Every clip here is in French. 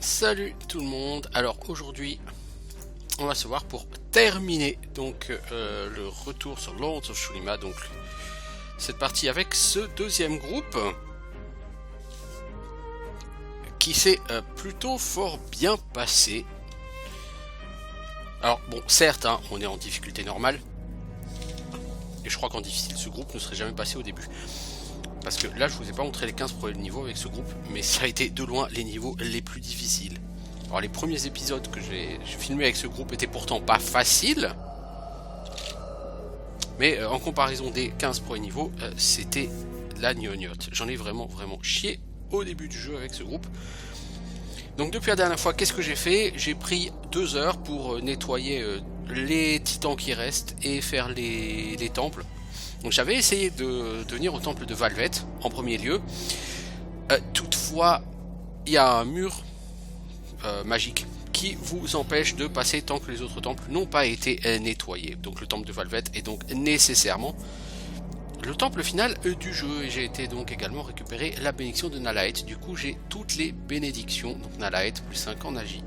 Salut tout le monde. Alors aujourd'hui, on va se voir pour terminer donc le retour sur Lords of Shurima. Donc cette partie avec ce deuxième groupe qui s'est plutôt fort bien passé. Alors bon, certes, hein, on est en difficulté normale. Et je crois qu'en difficile, ce groupe ne serait jamais passé au début. Parce que là, je vous ai pas montré les 15 premiers niveaux avec ce groupe, mais ça a été de loin les niveaux les plus difficiles. Alors les premiers épisodes que j'ai filmés avec ce groupe étaient pourtant pas faciles. Mais en comparaison des 15 premiers niveaux, c'était la gnognotte. J'en ai vraiment chié au début du jeu avec ce groupe. Donc depuis la dernière fois, qu'est-ce que j'ai fait? J'ai pris 2 heures pour nettoyer les titans qui restent et faire les temples. Donc j'avais essayé de venir au temple de Valvet en premier lieu. Toutefois, il y a un mur magique qui vous empêche de passer tant que les autres temples n'ont pas été nettoyés. Donc le temple de Valvet est donc nécessairement le temple final du jeu. Et j'ai été donc également récupérer la bénédiction de Nalaet. Du coup j'ai toutes les bénédictions. Donc Nalaet plus 5 en magie.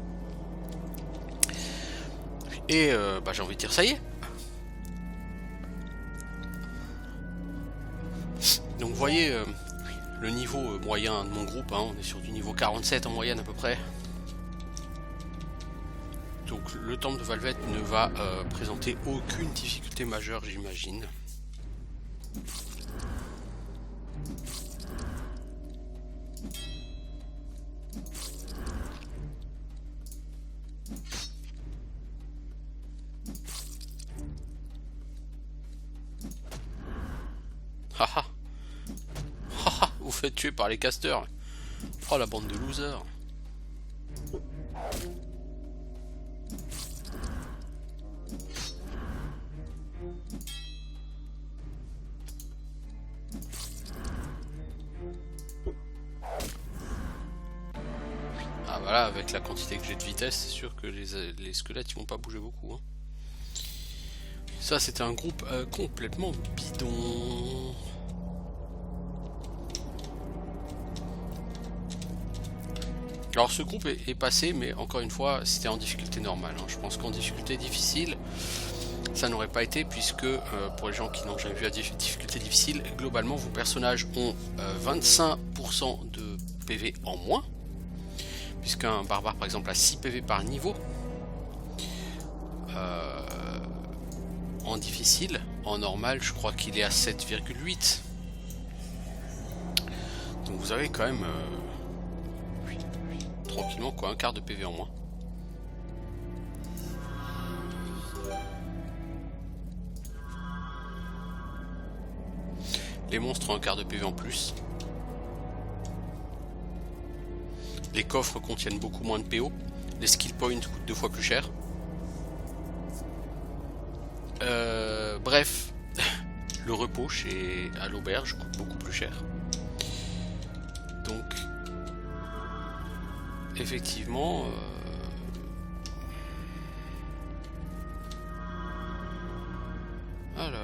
Et j'ai envie de dire ça y est. Donc vous voyez le niveau moyen de mon groupe, hein, on est sur du niveau 47 en moyenne à peu près. Donc le temple de Valvet ne va présenter aucune difficulté majeure, j'imagine. Haha. Haha, vous faites tuer par les casters. Oh la bande de losers. Ah voilà, avec la quantité que j'ai de vitesse, c'est sûr que les squelettes ils vont pas bouger beaucoup. Hein. Ça c'était un groupe complètement bidon. Alors ce groupe est passé, mais encore une fois c'était en difficulté normale. Hein. Je pense qu'en difficulté difficile, ça n'aurait pas été, puisque pour les gens qui n'ont jamais vu la difficulté difficile, globalement vos personnages ont 25% de PV en moins. Puisqu'un barbare par exemple a 6 PV par niveau en difficile, en normal je crois qu'il est à 7,8. Donc vous avez quand même tranquillement quoi, un quart de PV en moins. Les monstres ont un quart de PV en plus. Les coffres contiennent beaucoup moins de PO. Les skill points coûtent 2 fois plus cher. Bref, le repos à l'auberge coûte beaucoup plus cher. Donc, effectivement, alors.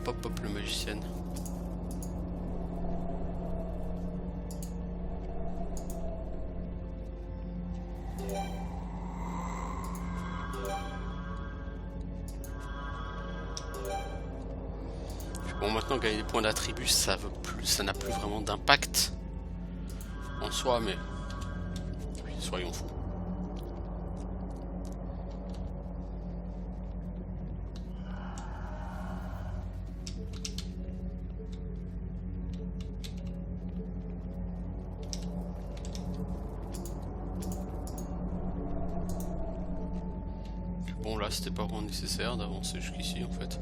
Hop, le magicien. Bon, maintenant gagner des points d'attribut, ça n'a plus vraiment d'impact en soi, mais oui, soyons fous. Bon là c'était pas vraiment nécessaire d'avancer jusqu'ici en fait.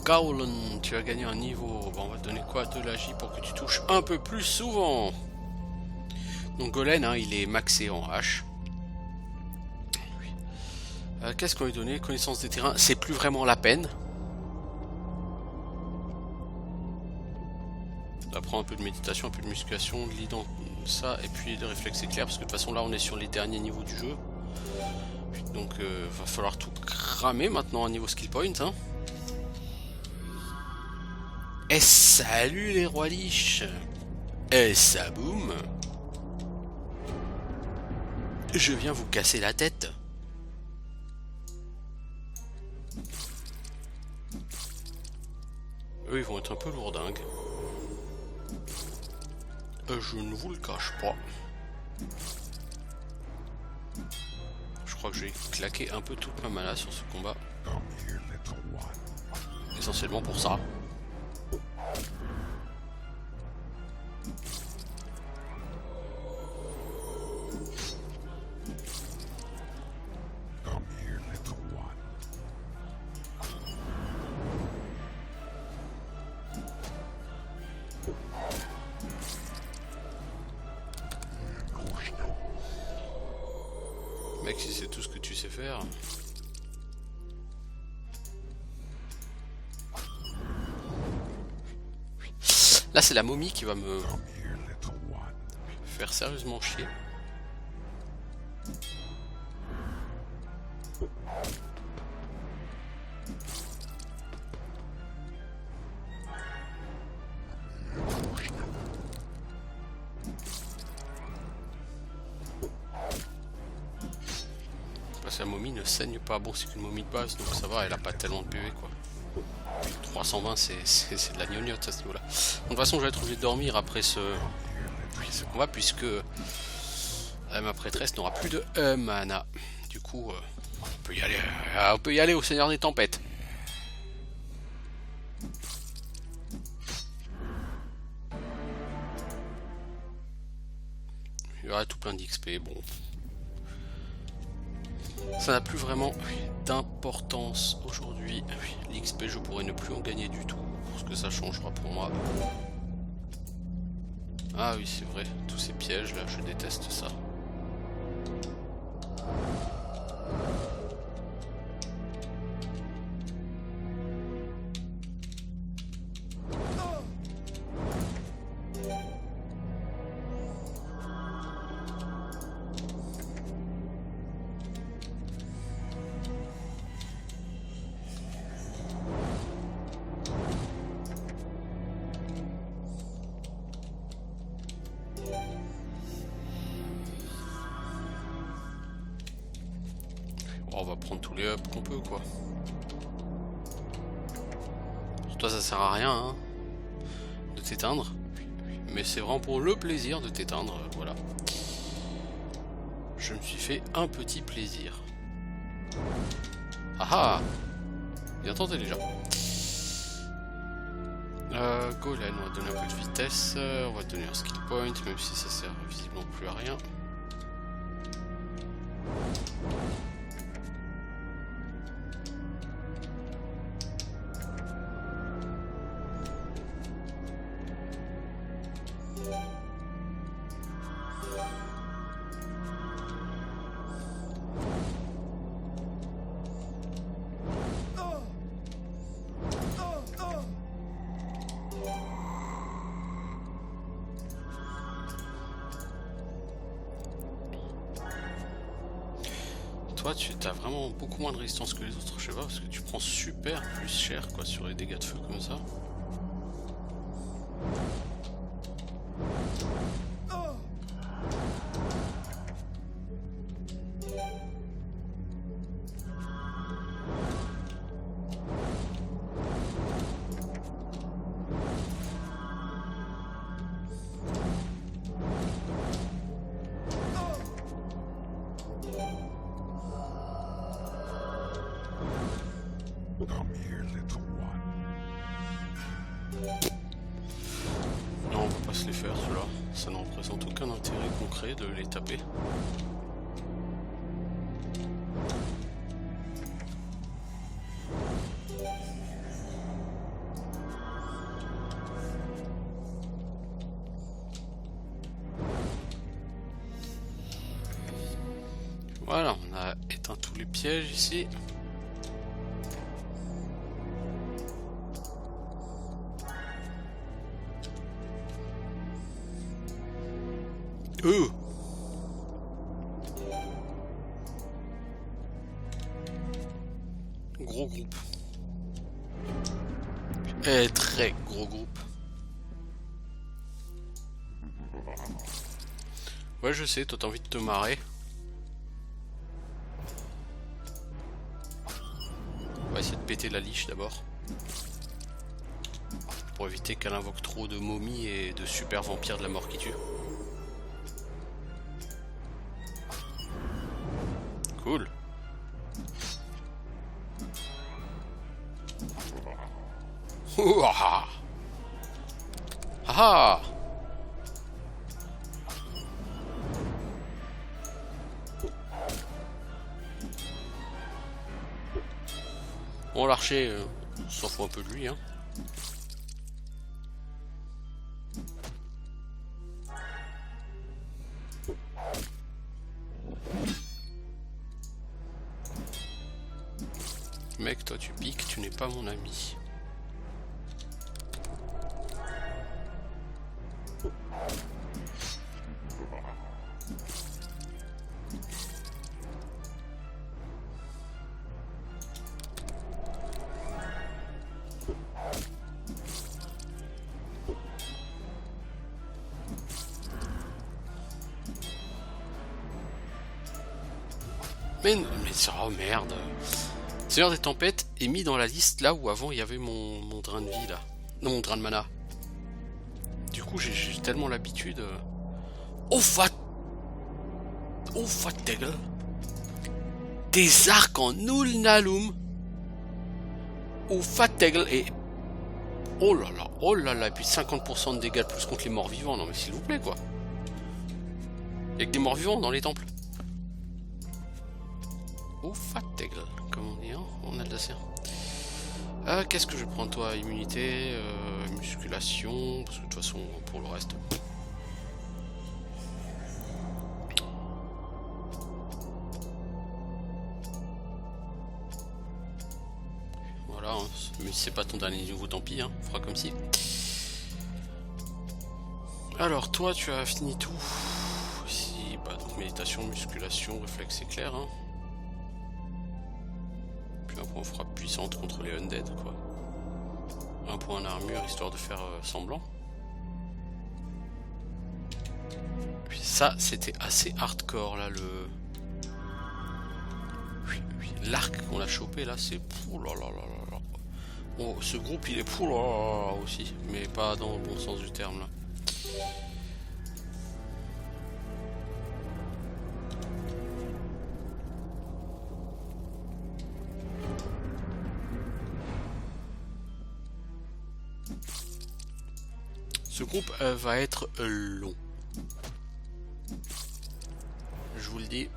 Gaulen, tu as gagné un niveau. Bon, on va te donner quoi? De l'agi pour que tu touches un peu plus souvent. Donc Golen, hein, il est maxé en H. Qu'est-ce qu'on lui a donné? Connaissance des terrains, c'est plus vraiment la peine. Apprendre un peu de méditation, un peu de musculation, de ça, et puis de réflexe éclair, parce que de toute façon là on est sur les derniers niveaux du jeu. Donc va falloir tout cramer maintenant à niveau skill point. Hein. Et salut les rois liches. Et ça boum. Je viens vous casser la tête. Eux ils vont être un peu lourdingues. Je ne vous le cache pas. Je crois que je vais claquer un peu toute ma mana sur ce combat. Essentiellement pour ça. Mec, si c'est tout ce que tu sais faire. Là, c'est la momie qui va me faire sérieusement chier. Parce que la momie ne saigne pas. Bon, c'est qu'une momie de base, donc ça va, elle a pas tellement de PV quoi. 320, c'est de la gnognotte à ce niveau-là. De toute façon, je vais être obligé de dormir après ce combat, puisque ma prêtresse n'aura plus de mana. Du coup, on peut y aller au Seigneur des Tempêtes. Il y aura tout plein d'XP, bon. Ça n'a plus vraiment d'importance aujourd'hui. L'XP, je pourrais ne plus en gagner du tout, parce que ça changera pour moi. Ah oui, c'est vrai, tous ces pièges là, je déteste ça. On va prendre tous les ups qu'on peut quoi. Pour toi ça sert à rien hein, de t'éteindre. Mais c'est vraiment pour le plaisir de t'éteindre, voilà. Je me suis fait un petit plaisir. Ah ah. Bien tenté déjà. Golem, on va donner un peu de vitesse. On va donner un skill point, même si ça sert visiblement plus à rien. Toi, tu as vraiment beaucoup moins de résistance que les autres, je sais pas, parce que tu prends super plus cher quoi sur les dégâts de feu comme ça. Non, on va pas se les faire ceux-là. Ça ne représente aucun intérêt concret de les taper. Voilà, on a éteint tous les pièges ici. gros groupe. Et très gros groupe. Ouais, je sais, toi t'as envie de te marrer. On va essayer de péter la liche d'abord. Pour éviter qu'elle invoque trop de momies et de super vampires de la mort qui tue. Cool. Ouah. Ah. Bon, l'archer, on s'en fout un peu de lui, hein. Mec, toi tu piques, tu n'es pas mon ami. Mais oh merde. Seigneur des tempêtes est mis dans la liste là où avant il y avait mon drain de vie là. Non, mon drain de mana. Du coup j'ai tellement l'habitude. Oh fat Tegel. Des arcs en Ulnalum. Oh fat Tegel et... Oh là là, et puis 50% de dégâts de plus contre les morts vivants. Non mais s'il vous plaît quoi. Il y a que des morts vivants dans les temples. Oh fat Tegel, comme on dit, hein, en alsacien. Qu'est-ce que je prends toi? Immunité, musculation, parce que de toute façon pour le reste. Voilà, hein, mais si c'est pas ton dernier niveau, tant pis, hein, on fera comme si. Alors toi tu as fini tout. Ici, bah donc méditation, musculation, réflexe éclair, hein. Puis après on fera puissante contre les undead quoi. Un point en armure histoire de faire semblant. Puis ça c'était assez hardcore là le... Oui, l'arc qu'on a chopé là c'est... Oh là là là là. Oh, ce groupe il est... Oh là là là aussi, mais pas dans le bon sens du terme là. Ce groupe va être long. Je vous le dis.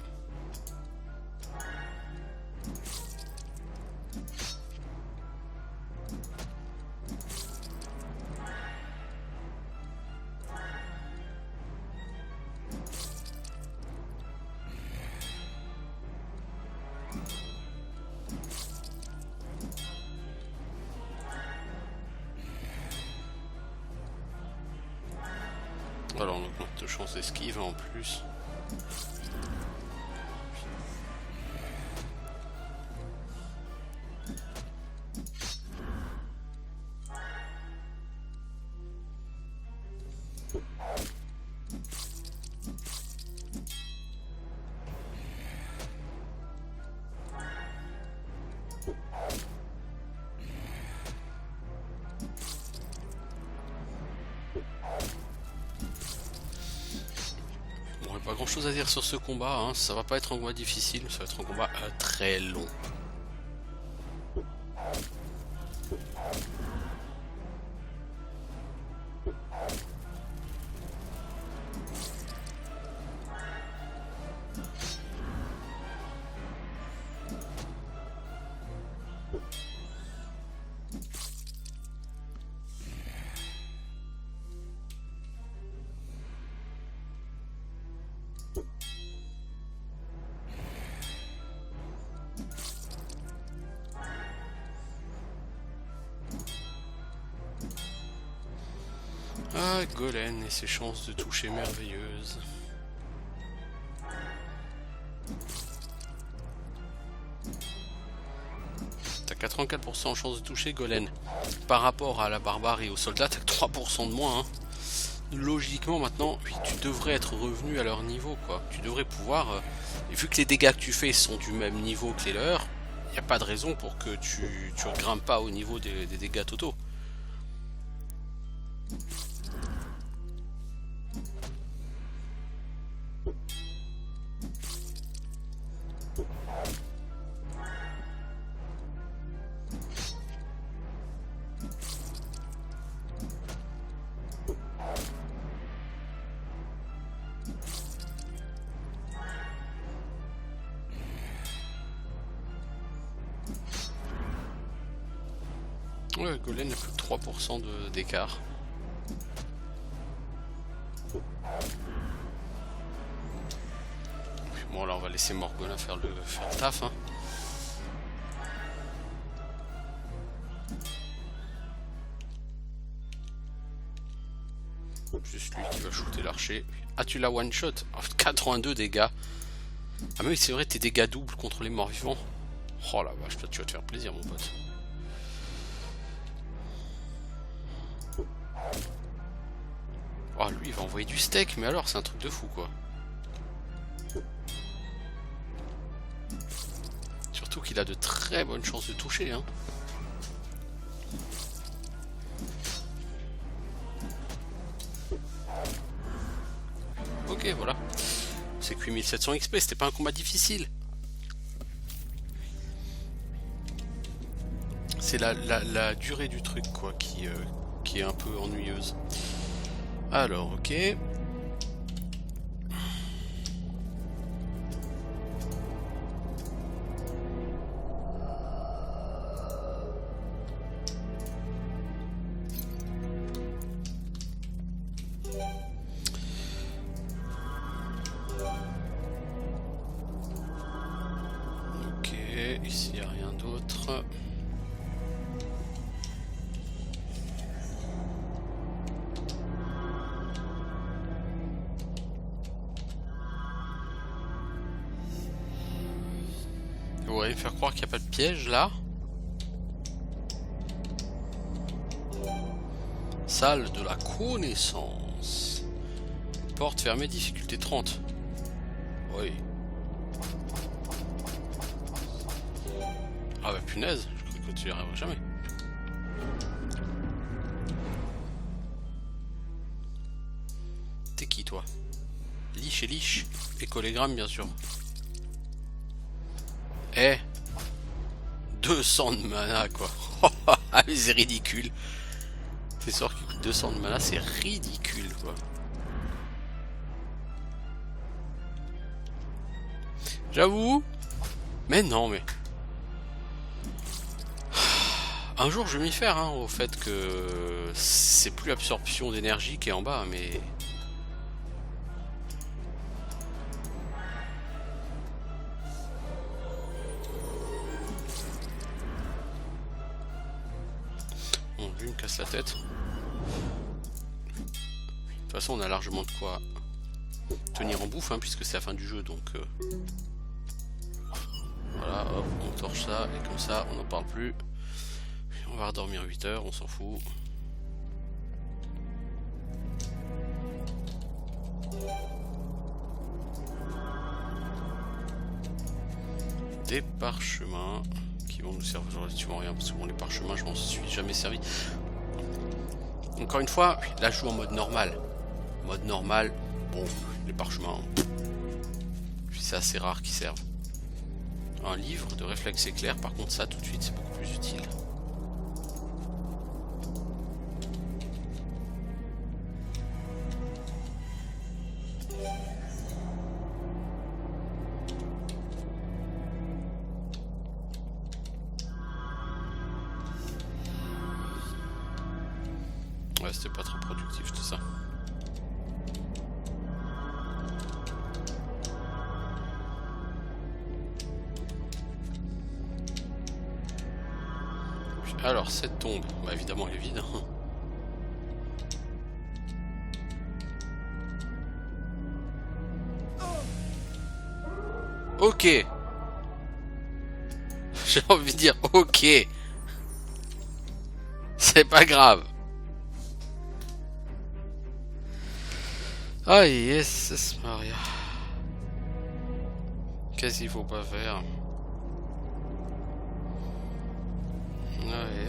Alors on augmente de chance d'esquive en plus. Pas grand chose à dire sur ce combat, hein. Ça va pas être un combat difficile, ça va être un combat très long. Ah, Golem et ses chances de toucher merveilleuses. Tac. 84% chance de toucher Golem. Par rapport à la barbare et au soldat, t'as que 3% de moins. Hein. Logiquement maintenant, oui, tu devrais être revenu à leur niveau, quoi. Tu devrais pouvoir... et vu que les dégâts que tu fais sont du même niveau que les leurs, il n'y a pas de raison pour que tu grimpes pas au niveau des dégâts totaux. Ouais, Golem n'a plus que 3% d'écart. Bon là on va laisser Morgana faire le taf. Hein. Juste lui qui va shooter l'archer. Ah tu l'as one shot. 82 dégâts. Ah mais oui c'est vrai tes dégâts doubles contre les morts vivants. Oh la vache, toi tu vas te faire plaisir mon pote. Oh lui il va envoyer du steak, mais alors c'est un truc de fou quoi. Surtout qu'il a de très bonnes chances de toucher hein. Ok voilà. C'est que 8700 XP, c'était pas un combat difficile. C'est la durée du truc quoi qui est un peu ennuyeuse. Alors, ok. Ok, ici il n'y a rien d'autre. Ouais, me faire croire qu'il n'y a pas de piège là. Salle de la connaissance. Porte fermée, difficulté 30. Oui. Ah bah punaise, je crois que tu n'y arriveras jamais. T'es qui toi? Liche et liche. Écolégramme bien sûr. Eh 200 de mana quoi. Ah mais c'est ridicule. C'est sûr que 200 de mana c'est ridicule quoi. J'avoue. Mais non mais. Un jour je vais m'y faire hein, au fait que c'est plus absorption d'énergie qui est en bas mais. Lui me casse la tête. De toute façon on a largement de quoi tenir en bouffe hein, puisque c'est la fin du jeu donc voilà hop on torche ça et comme ça on n'en parle plus. On va redormir 8 heures, on s'en fout. Des parchemins qui vont nous servir relativement rien parce que bon les parchemins je m'en suis jamais servi. Encore une fois, là je joue en mode normal. Mode normal, bon les parchemins, c'est assez rare qu'ils servent. Un livre de réflexe éclair, par contre ça tout de suite c'est beaucoup plus utile. Ouais, c'était pas très productif tout ça. Alors, cette tombe, bah évidemment elle est vide. Ok. J'ai envie de dire, ok, c'est pas grave. Ah yes, Maria. Qu'est-ce qu'il faut pas faire? Ouais.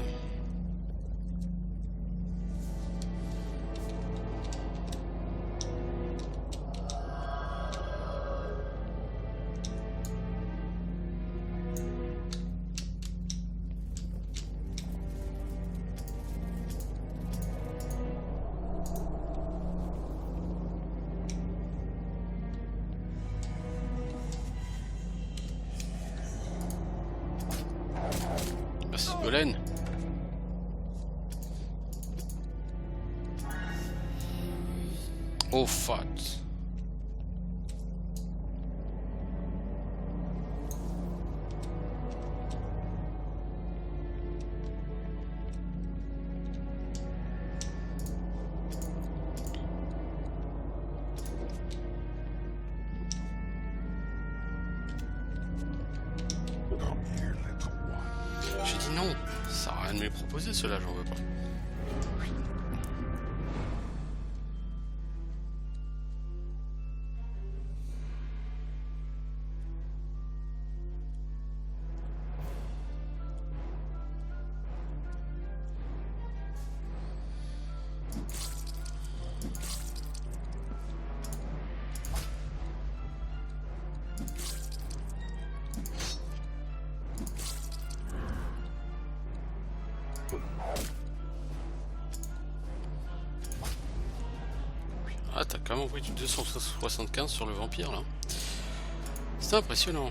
Merci Golène. Oh fuck. J'ai dit non, ça a rien de me les proposer, ceux-là, j'en veux pas. Ah, t'as quand même envoyé du 275 sur le vampire là. C'est impressionnant.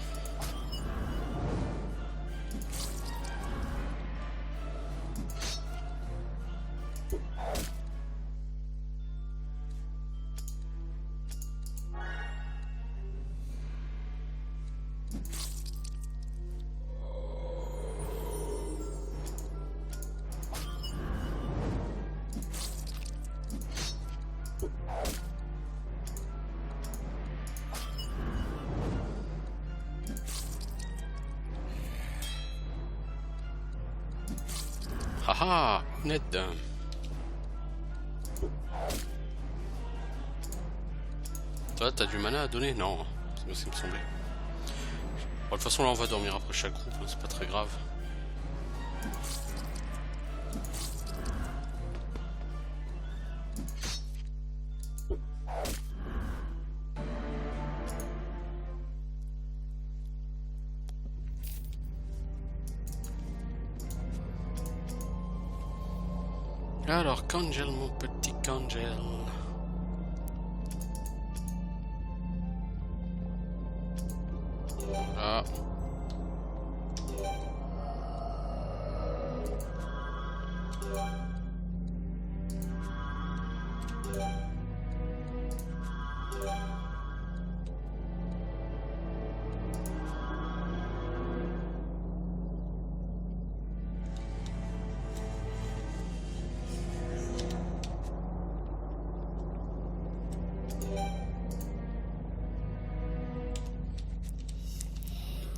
Haha, Ned. Toi, t'as du mana à donner? Non, c'est ce qui me semblait. Bon, de toute façon, là, on va dormir après chaque groupe, hein, c'est pas très grave. Alors, Kangel, mon petit Kangel. Voilà.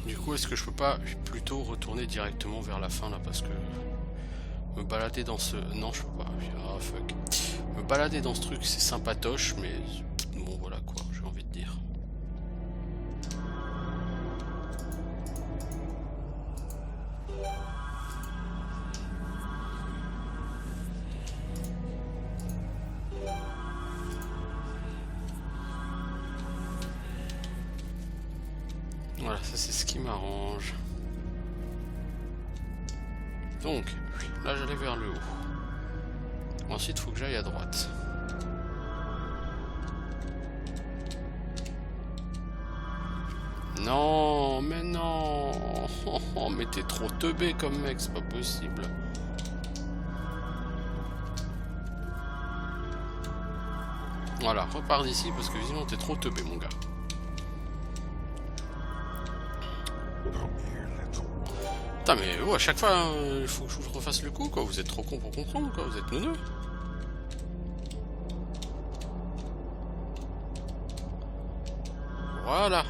Du coup, est-ce que je peux pas plutôt retourner directement vers la fin là, parce que me balader dans ce... Non, je peux pas. Ah fuck. Me balader dans ce truc, c'est sympatoche, mais bon voilà quoi, j'ai envie de dire. Voilà, ça c'est ce qui m'arrange. Donc, là j'allais vers le haut. Ensuite, il faut que j'aille à droite. Non, mais non. Oh, mais t'es trop teubé comme mec, c'est pas possible. Voilà, repars d'ici parce que sinon t'es trop teubé mon gars. Putain mais à chaque fois il faut que je vous refasse le coup quoi, vous êtes trop con pour comprendre quoi, vous êtes neuneux. Voilà.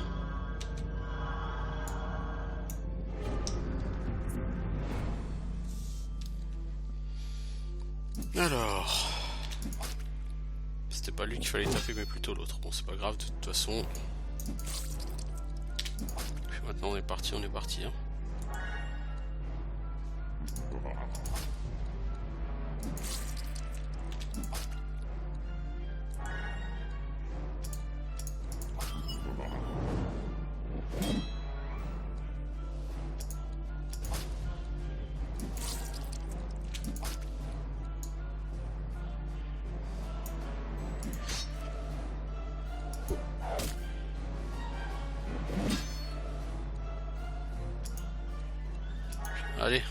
Alors... C'était pas lui qu'il fallait taper, mais plutôt l'autre. Bon, c'est pas grave, de toute façon. Puis maintenant, on est parti, hein. Allez.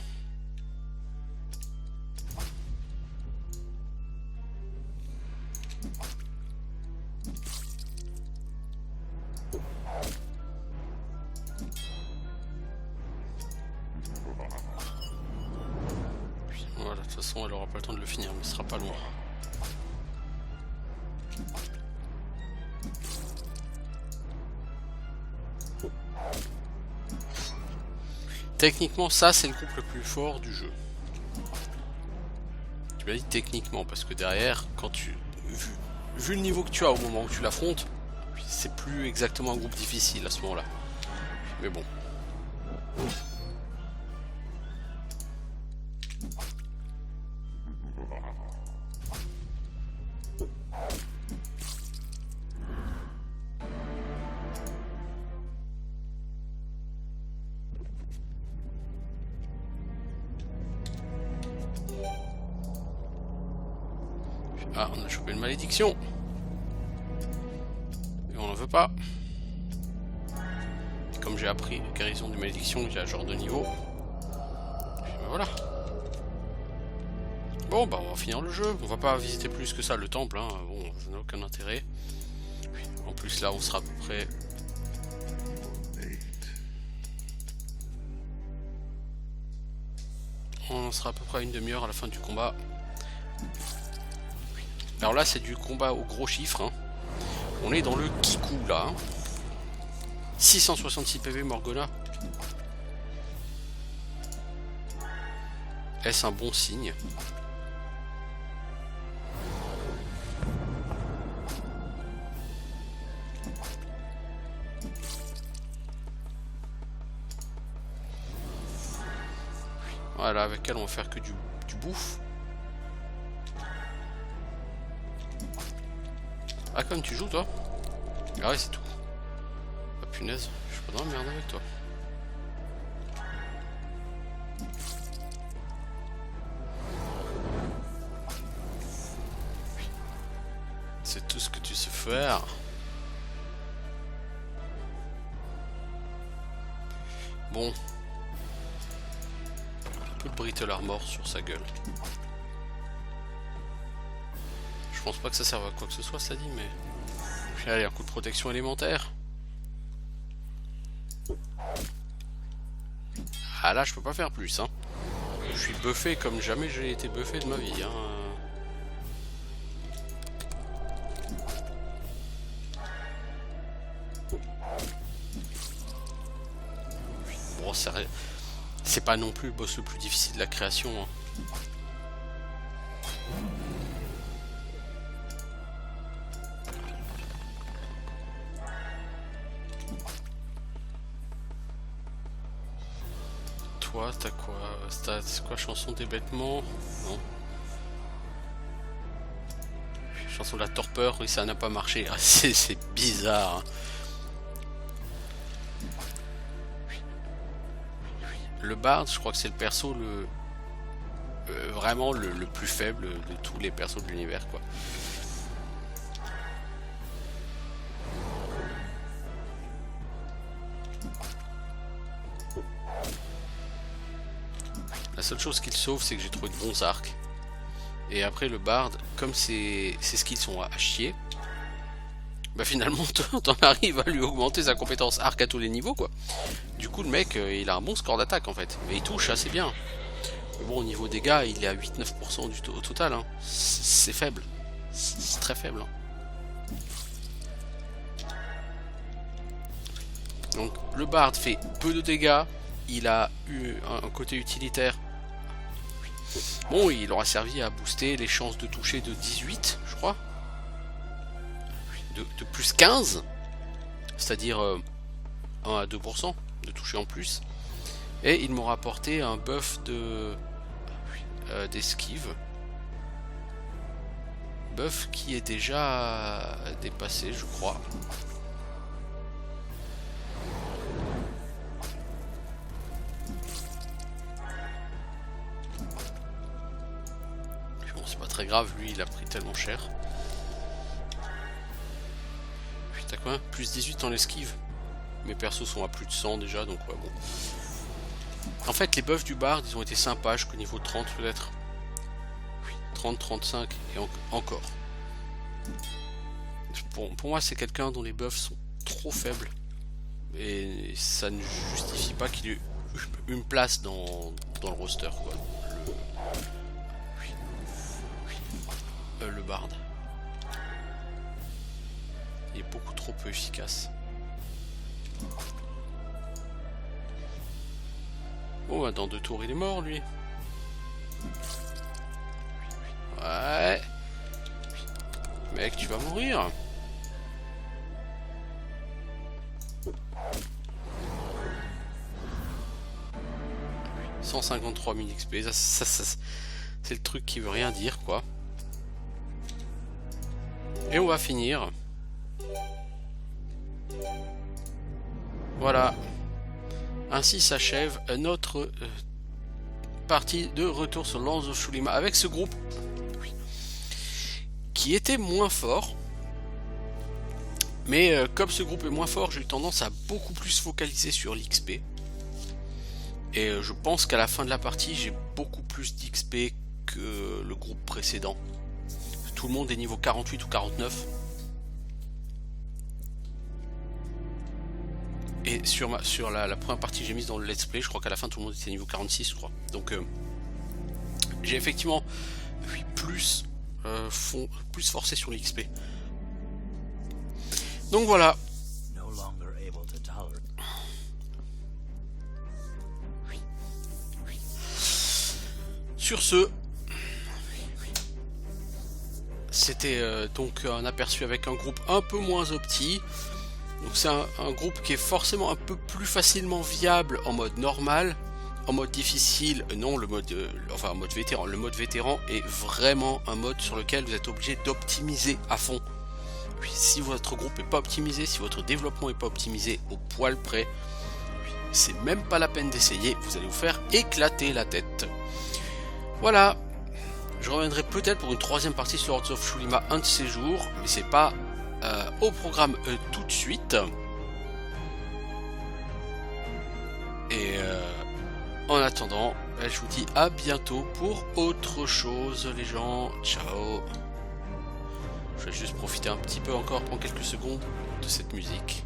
Voilà, de toute façon, elle aura pas le temps de le finir, mais ce sera pas loin. Techniquement, ça, c'est le groupe le plus fort du jeu. Tu m'as dit techniquement, parce que derrière, quand tu... Vu le niveau que tu as au moment où tu l'affrontes, c'est plus exactement un groupe difficile à ce moment-là. Mais bon. Ah, on a chopé une malédiction. Et on n'en veut pas. Et comme j'ai appris la guérison des malédictions, il y a un genre de niveau. Et ben voilà. Bon, bah on va finir le jeu. On va pas visiter plus que ça le temple. Hein. Bon, ça n'a aucun intérêt. En plus, là, on sera à peu près... On sera à peu près à une demi-heure à la fin du combat. Alors là, c'est du combat au gros chiffre. Hein. On est dans le Kiku, là. Hein. 666 PV Morgana. Est-ce un bon signe? Voilà, avec elle, on va faire que du bouffe. Ah, comme tu joues, toi? Ah ouais, c'est tout. Ah punaise, je suis pas dans la merde avec toi. C'est tout ce que tu sais faire. Bon. Un peu de Brittle Armor sur sa gueule. Je pense pas que ça serve à quoi que ce soit, ça dit, mais... Puis allez, un coup de protection élémentaire. Ah là, je peux pas faire plus, hein. Je suis buffé comme jamais j'ai été buffé de ma vie, hein. Bon, c'est pas non plus le boss le plus difficile de la création, hein. Toi, t'as quoi? C'est quoi, chanson des bêtements? Non. Chanson de la torpeur, oui, ça n'a pas marché. Ah, c'est bizarre. Hein. Le Bard, je crois que c'est le perso vraiment le plus faible de tous les persos de l'univers, quoi. La seule chose qu'il sauve, c'est que j'ai trouvé de bons arcs. Et après, le Bard, comme ses skills sont à chier, bah finalement, t'en arrives à lui augmenter sa compétence arc à tous les niveaux, quoi. Du coup, le mec, il a un bon score d'attaque, en fait. Mais il touche assez bien. Mais bon, au niveau dégâts, il est à 8-9% au total. Hein. C'est faible. C'est très faible. Hein. Donc, le Bard fait peu de dégâts. Il a eu un côté utilitaire Bon, il aura servi à booster les chances de toucher de 18, je crois. De plus 15. C'est-à-dire 1 à 2% de toucher en plus. Et il m'aura apporté un buff d'esquive. Buff qui est déjà dépassé, je crois. Bon, c'est pas très grave, lui il a pris tellement cher. Puis t'as quoi? Plus 18 en esquive. Mes persos sont à plus de 100 déjà, donc ouais, bon. En fait, les buffs du bard, ils ont été sympas jusqu'au niveau 30 peut-être. 30, 35 et encore. Pour moi, c'est quelqu'un dont les buffs sont trop faibles. Et ça ne justifie pas qu'il ait une place dans le roster, quoi. Le bard. Il est beaucoup trop peu efficace. Bon, bah, dans 2 tours, il est mort, lui. Ouais. Mec, tu vas mourir. « 153 000 XP, ça c'est le truc qui veut rien dire, quoi. Et on va finir. Voilà. Ainsi s'achève notre partie de retour sur Lords of Shulima avec ce groupe qui était moins fort. Mais comme ce groupe est moins fort, j'ai eu tendance à beaucoup plus focaliser sur l'XP. Et je pense qu'à la fin de la partie, j'ai beaucoup plus d'XP que le groupe précédent. Tout le monde est niveau 48 ou 49. Et sur la première partie que j'ai mise dans le let's play, je crois qu'à la fin tout le monde était niveau 46, je crois. Donc j'ai effectivement plus forcé sur l'XP. Donc voilà. Sur ce, c'était donc un aperçu avec un groupe un peu moins opti. Donc c'est un groupe qui est forcément un peu plus facilement viable en mode normal. En mode difficile, non, le mode mode vétéran. Le mode vétéran est vraiment un mode sur lequel vous êtes obligé d'optimiser à fond. Puis si votre groupe n'est pas optimisé, si votre développement n'est pas optimisé au poil près, c'est même pas la peine d'essayer, vous allez vous faire éclater la tête. Voilà, je reviendrai peut-être pour une 3e partie sur Lords of Shulima un de ces jours, mais c'est pas au programme tout de suite. Et en attendant, je vous dis à bientôt pour autre chose les gens. Ciao. Je vais juste profiter un petit peu encore pendant quelques secondes de cette musique.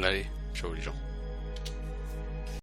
Allez, ciao les gens.